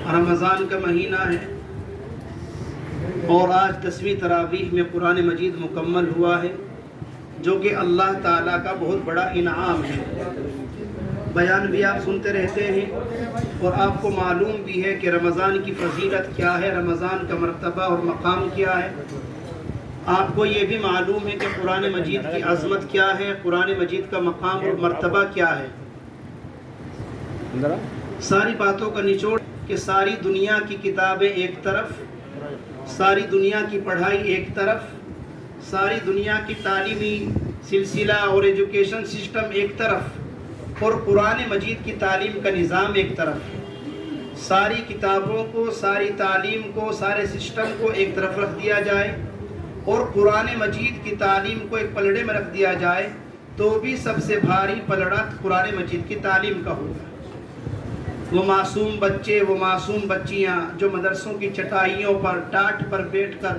رمضان کا مہینہ ہے اور آج 10ویں تراویح میں قرآن مجید مکمل ہوا ہے، جو کہ اللہ تعالیٰ کا بہت بڑا انعام ہے۔ بیان بھی آپ سنتے رہتے ہیں اور آپ کو معلوم بھی ہے کہ رمضان کی فضیلت کیا ہے، رمضان کا مرتبہ اور مقام کیا ہے۔ آپ کو یہ بھی معلوم ہے کہ قرآن مجید کی عظمت کیا ہے، قرآن مجید کا مقام اور مرتبہ کیا ہے۔ ساری باتوں کا نچوڑ کہ ساری دنیا کی کتابیں ایک طرف، ساری دنیا کی پڑھائی ایک طرف، ساری دنیا کی تعلیمی سلسلہ اور ایجوکیشن سسٹم ایک طرف، اور قرآن مجید کی تعلیم کا نظام ایک طرف۔ ساری کتابوں کو، ساری تعلیم کو، سارے سسٹم کو ایک طرف رکھ دیا جائے اور قرآن مجید کی تعلیم کو ایک پلڑے میں رکھ دیا جائے تو بھی سب سے بھاری پلڑا قرآن مجید کی تعلیم کا ہوگا۔ وہ معصوم بچے، وہ معصوم بچیاں جو مدرسوں کی چٹائیوں پر، ٹاٹ پر بیٹھ کر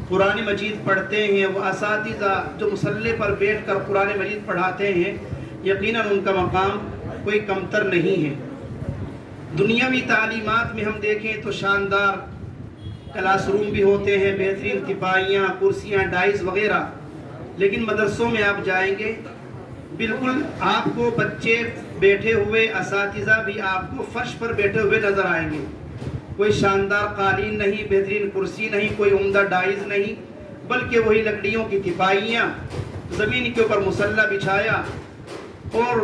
قرآن مجید پڑھتے ہیں، وہ اساتذہ جو مصلی پر بیٹھ کر قرآن مجید پڑھاتے ہیں، یقیناً ان کا مقام کوئی کمتر نہیں ہے۔ دنیاوی تعلیمات میں ہم دیکھیں تو شاندار کلاس روم بھی ہوتے ہیں، بہترین تپائیاں، کرسیاں، ڈائز وغیرہ، لیکن مدرسوں میں آپ جائیں گے بالکل آپ کو بچے بیٹھے ہوئے، اساتذہ بھی آپ کو فرش پر بیٹھے ہوئے نظر آئیں گے۔ کوئی شاندار قالین نہیں، بہترین کرسی نہیں، کوئی عمدہ ڈائز نہیں، بلکہ وہی لکڑیوں کی تپائیاں، زمین کے اوپر مصلی بچھایا، اور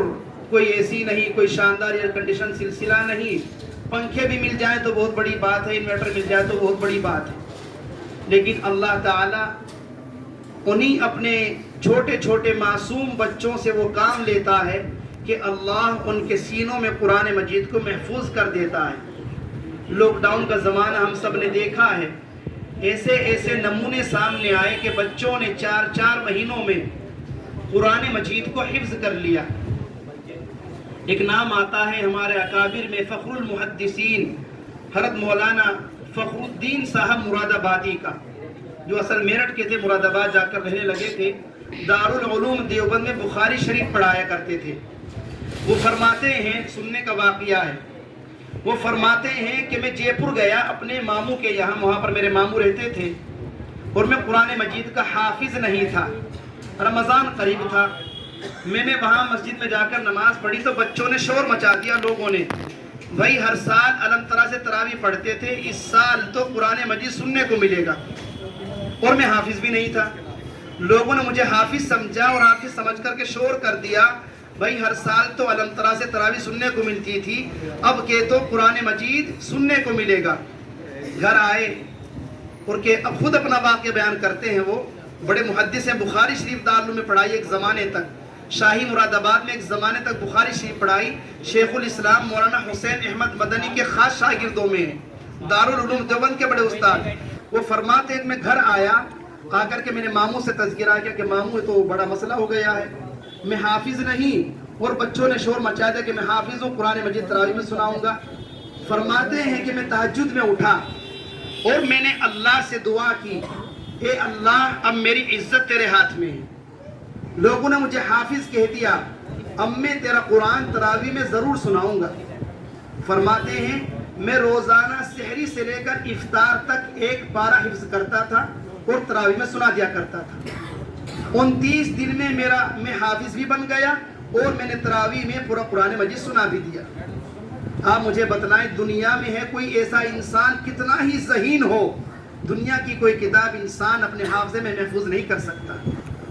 کوئی اے سی نہیں، کوئی شاندار ایئر کنڈیشن سلسلہ نہیں۔ پنکھے بھی مل جائیں تو بہت بڑی بات ہے، انورٹر مل جائے تو بہت بڑی بات ہے، لیکن اللہ تعالیٰ انہی اپنے چھوٹے چھوٹے معصوم بچوں سے وہ کام لیتا ہے کہ اللہ ان کے سینوں میں قرآن مجید کو محفوظ کر دیتا ہے۔ لاک ڈاؤن کا زمانہ ہم سب نے دیکھا ہے، ایسے ایسے نمونے سامنے آئے کہ بچوں نے 4 مہینوں میں قرآن مجید کو حفظ کر لیا۔ ایک نام آتا ہے ہمارے اکابر میں فخر المحدثین حضرت مولانا فخر الدین صاحب مراد آبادی کا، جو اصل میرٹھ کے تھے، مراد آباد جا کر رہنے لگے تھے، دارالعلوم دیوبند میں بخاری شریف پڑھایا کرتے تھے۔ وہ فرماتے ہیں، سننے کا واقعہ ہے، وہ فرماتے ہیں کہ میں جے پور گیا اپنے ماموں کے یہاں، وہاں پر میرے ماموں رہتے تھے، اور میں قرآن مجید کا حافظ نہیں تھا۔ رمضان قریب تھا، میں نے وہاں مسجد میں جا کر نماز پڑھی تو بچوں نے شور مچا دیا، لوگوں نے، بھائی ہر سال علم ترا سے تراویح پڑھتے تھے، اس سال تو قرآن مجید سننے کو ملے گا، اور میں حافظ بھی نہیں تھا۔ لوگوں نے مجھے حافظ سمجھا اور حافظ سمجھ کر کے شور کر دیا، بھائی ہر سال تو علم ترا سے تراویح سننے کو ملتی تھی، اب کہ تو قرآن مجید سننے کو ملے گا۔ گھر آئے اور کہ اب خود اپنا واقعہ بیان کرتے ہیں، وہ بڑے محدث ہیں، بخاری شریف دارالعلوم میں پڑھائی ایک زمانے تک، شاہی مراد آباد میں ایک زمانے تک بخاری شریف پڑھائی، شیخ الاسلام مولانا حسین احمد مدنی کے خاص شاگردوں میں ہیں، دارالعلوم دیوبند کے بڑے استاد۔ وہ فرماتے ہیں کہ میں گھر آیا، آ کر کے میں نے ماموں سے تذکرہ کیا کہ ماموں تو بڑا مسئلہ ہو گیا ہے، میں حافظ نہیں، اور بچوں نے شور مچا دیا کہ میں حافظ ہوں، قرآن مجید تراویح میں سناؤں گا۔ فرماتے ہیں کہ میں تہجد میں اٹھا اور میں نے اللہ سے دعا کی، اے اللہ اب میری عزت تیرے ہاتھ میں ہے، لوگوں نے مجھے حافظ کہہ دیا، اب میں تیرا قرآن تراویح میں ضرور سناؤں گا۔ فرماتے ہیں میں روزانہ سحری سے لے کر افطار تک 1 پارہ حفظ کرتا تھا اور تراویح میں سنا دیا کرتا تھا۔ 29 دن میں میں حافظ بھی بن گیا اور میں نے تراویح میں پورا قرآن مجید سنا بھی دیا۔ آپ مجھے بتلائیں دنیا میں ہے کوئی ایسا انسان کتنا ہی ذہین ہو، دنیا کی کوئی کتاب انسان اپنے حافظے میں محفوظ نہیں کر سکتا،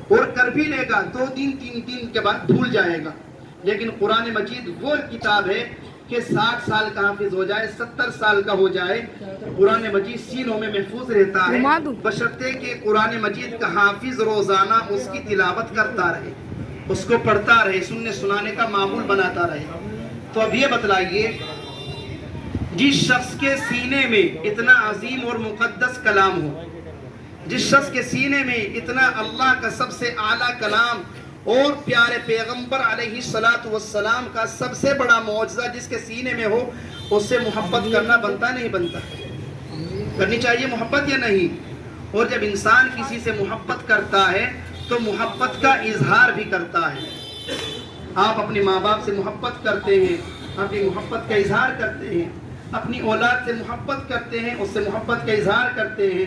اور کر بھی لے گا 2 دن 3 دن کے بعد بھول جائے گا، لیکن قرآن مجید وہ کتاب ہے کہ 60 سال کا حافظ ہو جائے، 70 سال کا ہو جائے، قرآن مجید سینوں میں محفوظ رہتا ہے، بشرطے کہ قرآن مجید کا حافظ روزانہ اس کی تلاوت کرتا رہے، اس کو پڑھتا رہے، سننے سنانے کا معمول بناتا رہے۔ تو اب یہ بتلائیے، جس شخص کے سینے میں اتنا عظیم اور مقدس کلام ہو، جس شخص کے سینے میں اتنا اللہ کا سب سے اعلیٰ کلام اور پیارے پیغمبر علیہ السلام کا سب سے بڑا معجزہ جس کے سینے میں ہو، اس سے محبت کرنا بنتا نہیں بنتا؟ کرنی چاہیے محبت یا نہیں؟ اور جب انسان کسی سے محبت کرتا ہے تو محبت کا اظہار بھی کرتا ہے۔ آپ اپنے ماں باپ سے محبت کرتے ہیں، اپنی محبت کا اظہار کرتے ہیں، اپنی اولاد سے محبت کرتے ہیں، اس سے محبت کا اظہار کرتے ہیں،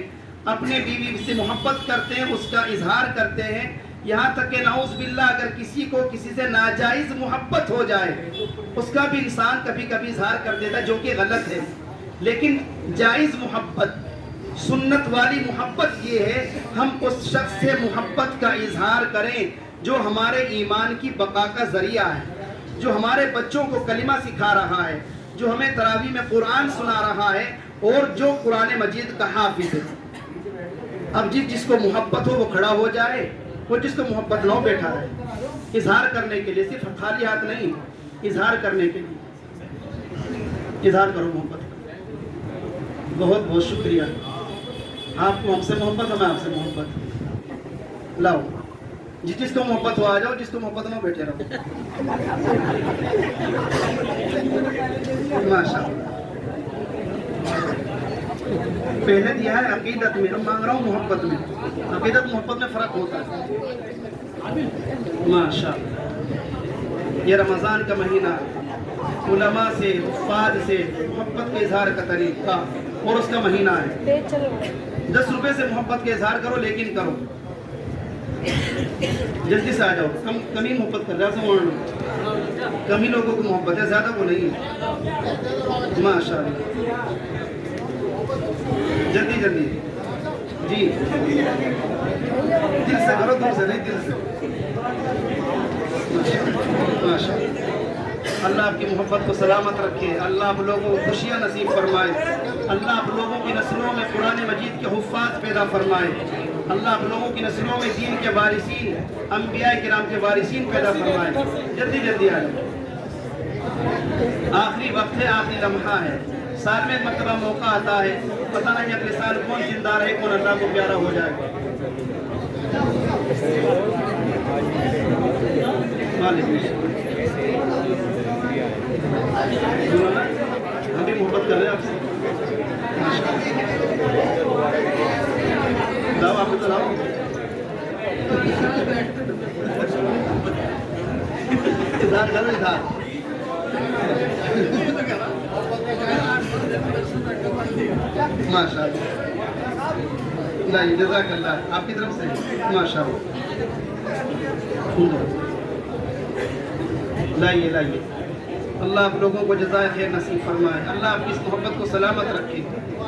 اپنے بیوی سے محبت کرتے ہیں، اس کا اظہار کرتے ہیں، یہاں تک کہ نعوذ باللہ اگر کسی کو کسی سے ناجائز محبت ہو جائے اس کا بھی انسان کبھی کبھی اظہار کر دیتا ہے، جو کہ غلط ہے۔ لیکن جائز محبت، سنت والی محبت یہ ہے ہم اس شخص سے محبت کا اظہار کریں جو ہمارے ایمان کی بقا کا ذریعہ ہے، جو ہمارے بچوں کو کلمہ سکھا رہا ہے، جو ہمیں تراویح میں قرآن سنا رہا ہے اور جو قرآن مجید کا حافظ ہے۔ اب جس کو محبت ہو وہ کھڑا ہو جائے، اور جس کو محبت نہ ہو بیٹھا رہے، اظہار کرنے کے لیے، صرف خالی ہاتھ نہیں، اظہار کرنے کے لیے اظہار کرو محبت کا۔ بہت بہت شکریہ، آپ کو ہم سے محبت، ہمیں آپ سے محبت۔ لاؤ جس کو محبت ہو آ جاؤ، جس کو محبت نہ ہو بیٹھے رہو۔ ماشاء اللہ، پہلے دیا ہے عقیدت میں، اب مانگ رہا ہوں محبت میں۔ عقیدت محبت میں فرق ہوتا ہے۔ ماشاء اللہ، یہ رمضان کا مہینہ علماء سے، حفاظ سے محبت کے اظہار کا طریقہ اور اس کا مہینہ ہے۔ 10 روپے سے محبت کا اظہار کرو، لیکن کرو، جلدی سے آ جاؤ۔ کم ہی محبت کر رہا ہے، کم ہی لوگوں کو محبت ہے، زیادہ کو نہیں ہے۔ ماشاء اللہ، جلدی جلدی جی، دل سے کرو، دل سے نہیں، دل سے۔ ماشاء اللہ، اللہ آپ کی محبت کو سلامت رکھے، اللہ آپ لوگوں کو خوشیاں نصیب فرمائے، اللہ آپ لوگوں کی نسلوں میں قرآن مجید کے حفاظ پیدا فرمائے، اللہ آپ لوگوں کی نسلوں میں دین کے وارثین، انبیاء کرام کے وارثین پیدا فرمائے۔ جلدی جلدی آ جائے، آخری وقت ہے، آخری لمحہ ہے، سال میں ایک مرتبہ موقع آتا ہے، پتہ نہیں اگلے سال کون زندہ رہے، کون اللہ کو پیارا ہو جائے۔ ہم بھی محبت کر رہے ہیں آپ سے۔ لاؤ آپ کو لاؤ، اظہار کرو، اظہار۔ ماشاء اللہ، لائیے، جزاک اللہ، آپ کی طرف سے ماشاء اللہ، لائیے لائیے، اللہ آپ لوگوں کو جزائے خیر نصیب فرمائے، اللہ آپ کی اس محبت کو سلامت رکھے۔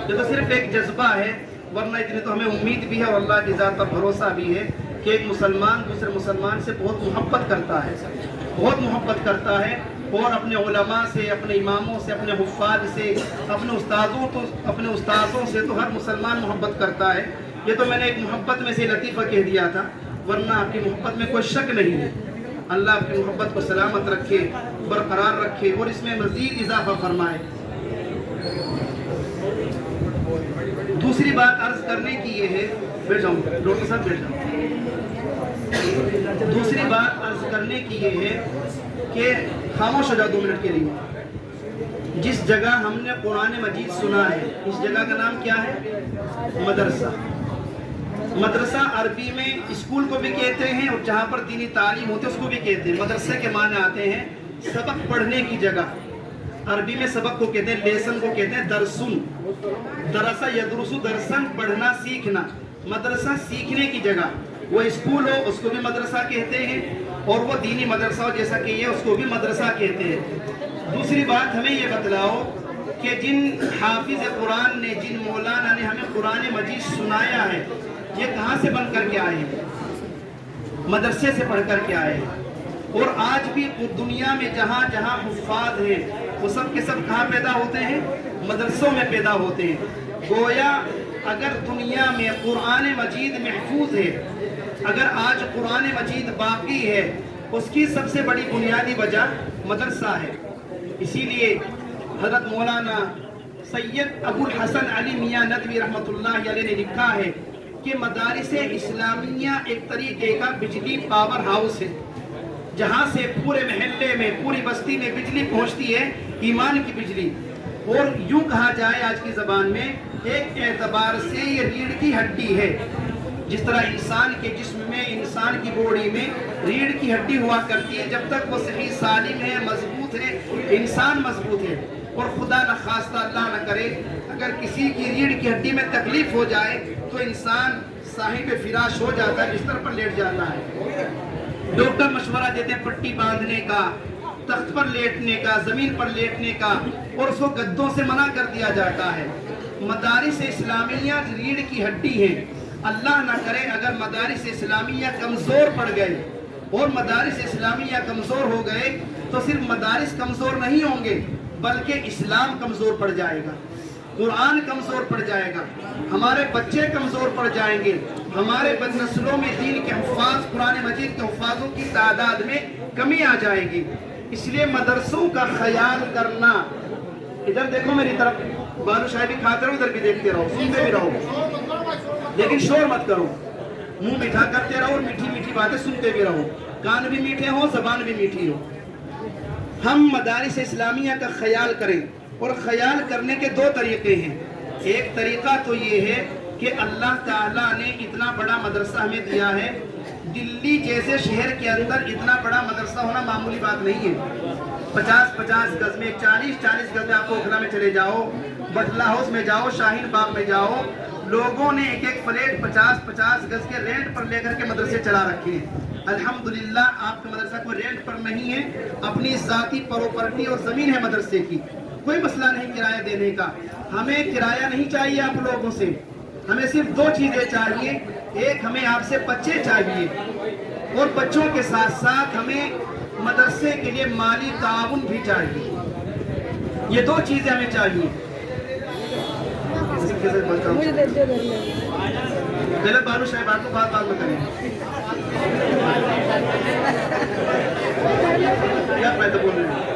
یہ تو صرف ایک جذبہ ہے، ورنہ اتنی تو ہمیں امید بھی ہے اور اللہ کی ذات پر بھروسہ بھی ہے کہ ایک مسلمان دوسرے مسلمان سے بہت محبت کرتا ہے، بہت محبت کرتا ہے، اور اپنے علماء سے، اپنے اماموں سے، اپنے حفاظ سے، اپنے استاذوں سے تو ہر مسلمان محبت کرتا ہے۔ یہ تو میں نے ایک محبت میں سے لطیفہ کہہ دیا تھا، ورنہ آپ کی محبت میں کوئی شک نہیں ہے۔ اللہ آپ کی محبت کو سلامت رکھے، برقرار رکھے اور اس میں مزید اضافہ فرمائے۔ دوسری بات عرض کرنے کی یہ ہے، بیٹھ جاؤں ڈاکٹر صاحب، بیٹھ جاؤں۔ دوسری بات عرض کرنے کی یہ ہے کہ خاموش ہو جاؤ 2 منٹ کے لیے۔ جس جگہ ہم نے قرآن مجید سنا ہے، اس جگہ کا نام کیا ہے؟ مدرسہ۔ مدرسہ عربی میں اسکول کو بھی کہتے ہیں، اور جہاں پر دینی تعلیم ہوتی ہے اس کو بھی کہتے ہیں۔ مدرسے کے معنی آتے ہیں سبق پڑھنے کی جگہ، عربی میں سبق کو کہتے ہیں، لیسن کو کہتے ہیں درسن، درسہ یدرسو درسن، پڑھنا سیکھنا، مدرسہ سیکھنے کی جگہ۔ وہ اسکول ہو اس کو بھی مدرسہ کہتے ہیں، اور وہ دینی مدرسہ ہو جیسا کہ یہ اس کو بھی مدرسہ کہتے ہیں۔ دوسری بات ہمیں یہ بتلاؤ کہ جن حافظ قرآن نے، جن مولانا نے ہمیں قرآن مجید سنایا ہے، یہ کہاں سے بن کر کے آئے ہیں؟ مدرسے سے پڑھ کر کے آئے ہیں۔ اور آج بھی دنیا میں جہاں جہاں حفاظ ہیں وہ سب کے سب کہاں پیدا ہوتے ہیں؟ مدرسوں میں پیدا ہوتے ہیں۔ گویا اگر دنیا میں قرآن مجید محفوظ ہے، اگر آج قرآن مجید باقی ہے، اس کی سب سے بڑی بنیادی وجہ مدرسہ ہے۔ اسی لیے حضرت مولانا سید ابو الحسن علی میاں ندوی رحمۃ اللہ علیہ نے لکھا ہے کہ مدارس اسلامیہ ایک طریقے کا بجلی پاور ہاؤس ہے، جہاں سے پورے محلے میں، پوری بستی میں بجلی پہنچتی ہے، ایمان کی بجلی۔ اور یوں کہا جائے آج کی زبان میں، ایک اعتبار سے یہ ریڑھ کی ہڈی ہے۔ جس طرح انسان کے جسم میں، انسان کی باڈی میں ریڑھ کی ہڈی ہوا کرتی ہے، جب تک وہ صحیح سالم ہے، مضبوط ہے، انسان مضبوط ہے۔ اور خدا نخواستہ اللہ نہ کرے اگر کسی کی ریڑھ کی ہڈی میں تکلیف ہو جائے تو انسان صاحب فراش ہو جاتا ہے، بستر پر لیٹ جاتا ہے. ڈاکٹر مشورہ دیتے ہیں پٹی باندھنے کا، تخت پر لیٹنے کا، زمین پر لیٹنے کا، اور اس کو گدوں سے منع کر دیا جاتا ہے. مدارس اسلامیہ ریڑھ کی ہڈی ہے. اللہ نہ کرے اگر مدارس اسلامیہ کمزور پڑ گئے اور مدارس اسلامیہ کمزور ہو گئے تو صرف مدارس کمزور نہیں ہوں گے بلکہ اسلام کمزور پڑ جائے گا، قرآن کمزور پڑ جائے گا، ہمارے بچے کمزور پڑ جائیں گے، ہمارے بد نسلوں میں دین کے حفاظ، قرآن مجید کے حفاظوں کی تعداد میں کمی آ جائے گی. اس لیے مدرسوں کا خیال کرنا. ادھر دیکھو میری طرف، بالو شاہی بھی کھاتے رہو، ادھر بھی دیکھتے رہو، سنتے بھی رہو، لیکن شور مت کرو، منہ میٹھا کرتے رہو اور میٹھی میٹھی باتیں سنتے بھی رہو، کان بھی میٹھے ہوں، زبان بھی میٹھی ہو. ہم مدارس اسلامیہ کا خیال کریں، اور خیال کرنے کے دو طریقے ہیں. ایک طریقہ تو یہ ہے کہ اللہ تعالیٰ نے اتنا بڑا مدرسہ ہمیں دیا ہے. دلی جیسے شہر کے اندر اتنا بڑا مدرسہ ہونا معمولی بات نہیں ہے. 50 گز میں، 40 گز میں آپ کو اوکھلا میں چلے جاؤ، بٹلہ ہاؤس میں جاؤ، شاہین باغ میں جاؤ، لوگوں نے ایک فلیٹ 50 گز کے رینٹ پر لے کر کے مدرسے چلا رکھے ہیں. الحمدللہ آپ کا مدرسہ کوئی رینٹ پر نہیں ہے، اپنی ذاتی پراپرٹی اور زمین ہے مدرسے کی. کوئی مسئلہ نہیں کرایہ دینے کا. ہمیں کرایہ نہیں چاہیے آپ لوگوں سے، ہمیں صرف دو چیزیں چاہیے. ایک، ہمیں آپ سے بچے چاہیے، اور بچوں کے ساتھ ساتھ ہمیں مدرسے کے لیے مالی تعاون بھی چاہیے. یہ دو چیزیں ہمیں چاہیے. پہلے بالو شاہی بات کو بات میں کریں. کیا فائدہ بول رہے ہیں؟